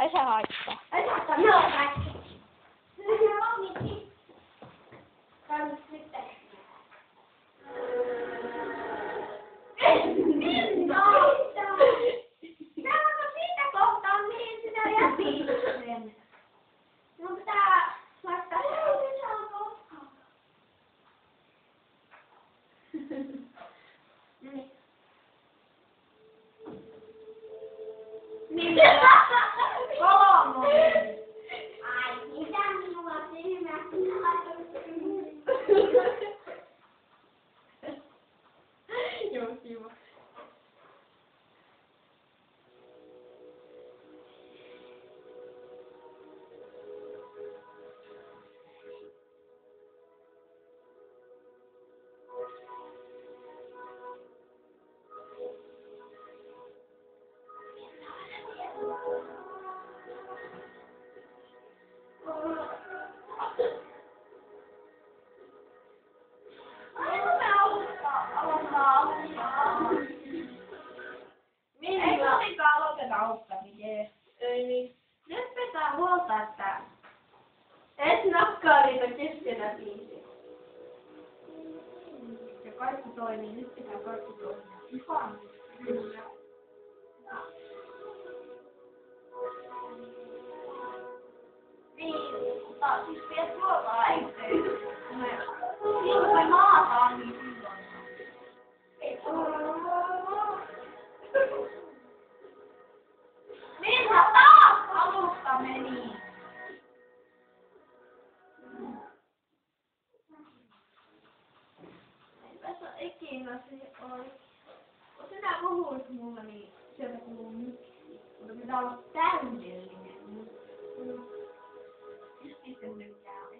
ei se haittaa. Ei se haittaa, joo, kaikki. Se on niin. Käy sitten. Minna! Täällä on siitä kohtaa, mihin sitä jätin sen. Mun pitää laittaa lisää kohtaa. Niin. Niin. Kolmonen. Ai, mitä minulla silmästä? Joo, kiva. Ei niin. Nyt pitää huolta, että et nakkaa niitä keskenä biisiä. Ja kaikki toimii, nyt pitää kaikki toimia. Ihan. Kyllä. Niin, mutta siis vielä tuolta äiteen. Niin kun me maataan, niin silloin. Ei Minna taas alusta meni. Eipä se ikinä se oli. Kun sinä puhuit mulle, niin sieltä kuuluu miksi. Mutta pitää olla täydellinen. Justiin semmoinen mikä on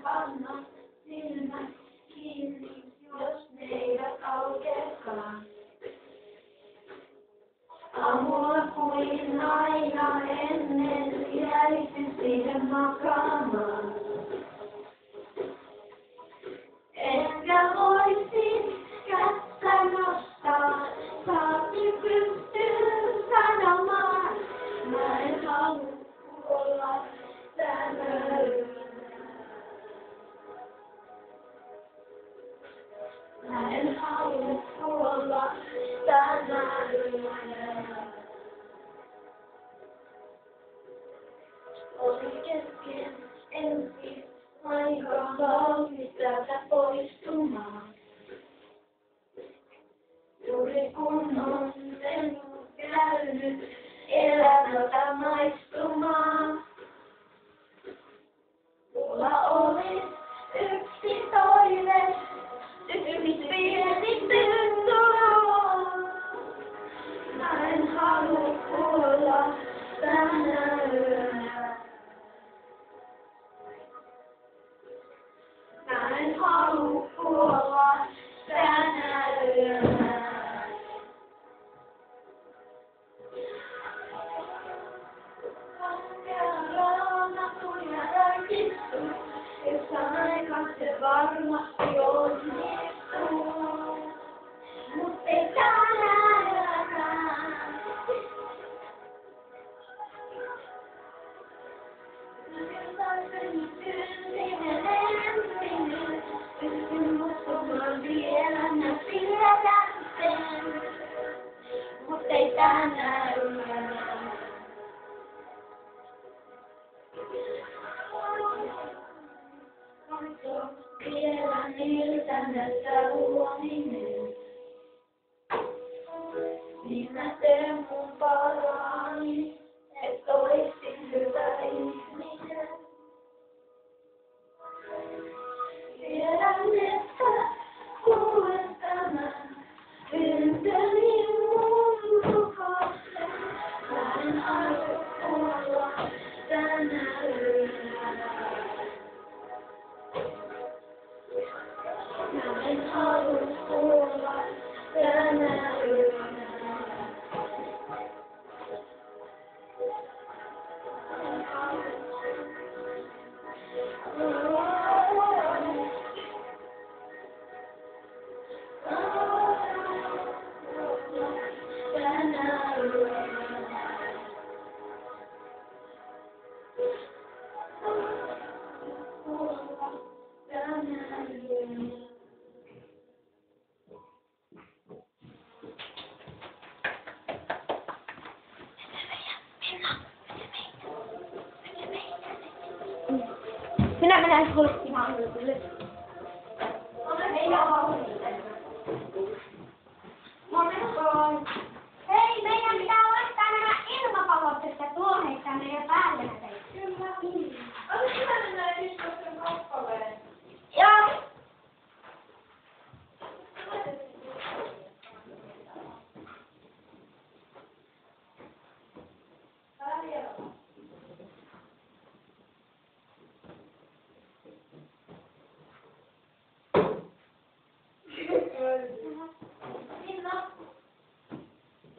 panna silmät kiinni, jos ne eivät aukeakaan. Aamulla kuin aina ennen jäisin siihen makaamaan. Enkä voisi kättä nostaa, saati pystyyn sanomaan. Mä en halua olla tänään. Mä en halua olla tänään. Oli kesken ensin aika valmis täältä poistumaan. Juuri kun on minut käynyt elämältä maistumaan. Mulla oli yksi toive. Yksi pieni tyttö. Mä en halua olla tänä yönä. Mä en halua olla tänä yönä. Raamatun ja rakistuu, jossain aikaa se varmasti onnistuu. Mut ei tänä yönä. Yritäiseni syntinen ensin, pystyn muuttumaan vielä mä tiedän sen. Mut ei tänä yönä. Vielä miltä näyttää huominen. Niin mä teen mun parhaani, et olisin hyvä ihminen. Tiedän, että kuulet tämän pyyntöni mun lupauksen. Mä en halua olla tänä yönä. Minä menen hulkkimaan hylkylle. Hei, meidän pitää laittaa nämä ilmapallot, että tuoheista meidän päälle näitä. Kyllä. Oletko sinä mennä Hiskosen kappaleen? Joo.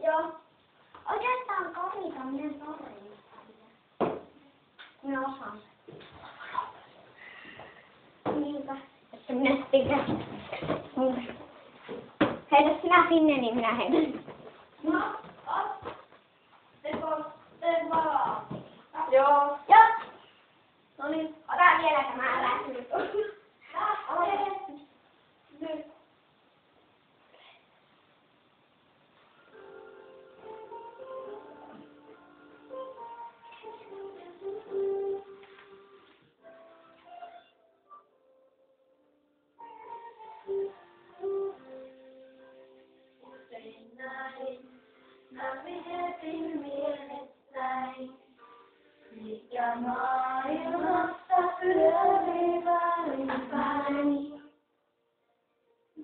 Joo. Oikeastaan kahvita minä torrin. Minä osaan. Niinpä. Että minä sitten heitä sinä sinne, niin minä heitän. No, tee vaan. Joo. Joo. No niin, ota vielä tämä lähty. Nyt. Mä mietin mielessäni, mikä maailmassa pyörii väärinpäin.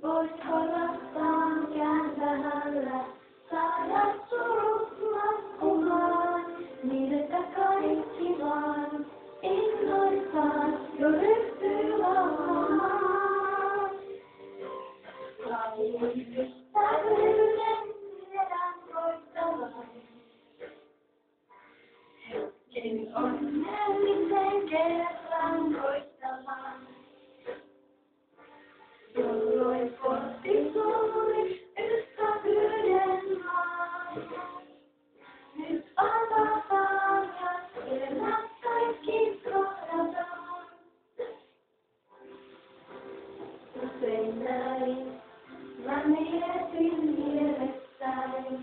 Voitko rastaan kääntämällä saada surut laskumaan, niin että kaikki vaan innoissaan jo ryhtyy laulamaan. Sävyyden tiedän voittavan. Hetken onnellisen kerran voittavan. Jolloin kohti suuri ystävyyden maa. Nyt avataan ja siellä kaikki kohdataan. Usein näin. Mä mietin mielessäni,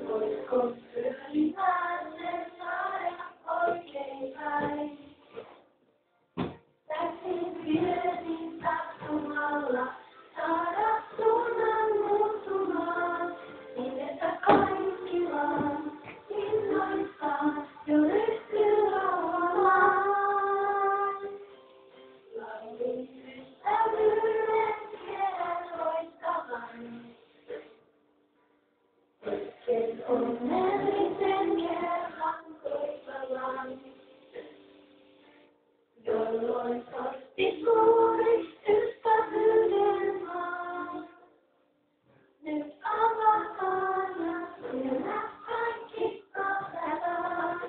voitko pyörimäisen saada oikein päin. Täsin vietin sattumalla, saada suunnan muuttumaan, niin että kaikki vaan innoissaan jo ryhtyy laulamaan. Laulin ystävyyden tiedän voittavan. Hetken onnellisen kerran voittavan. Jolloin kosti suuri ystävyyden maa. Nyt avataan ja siellä kaikki kohdataan.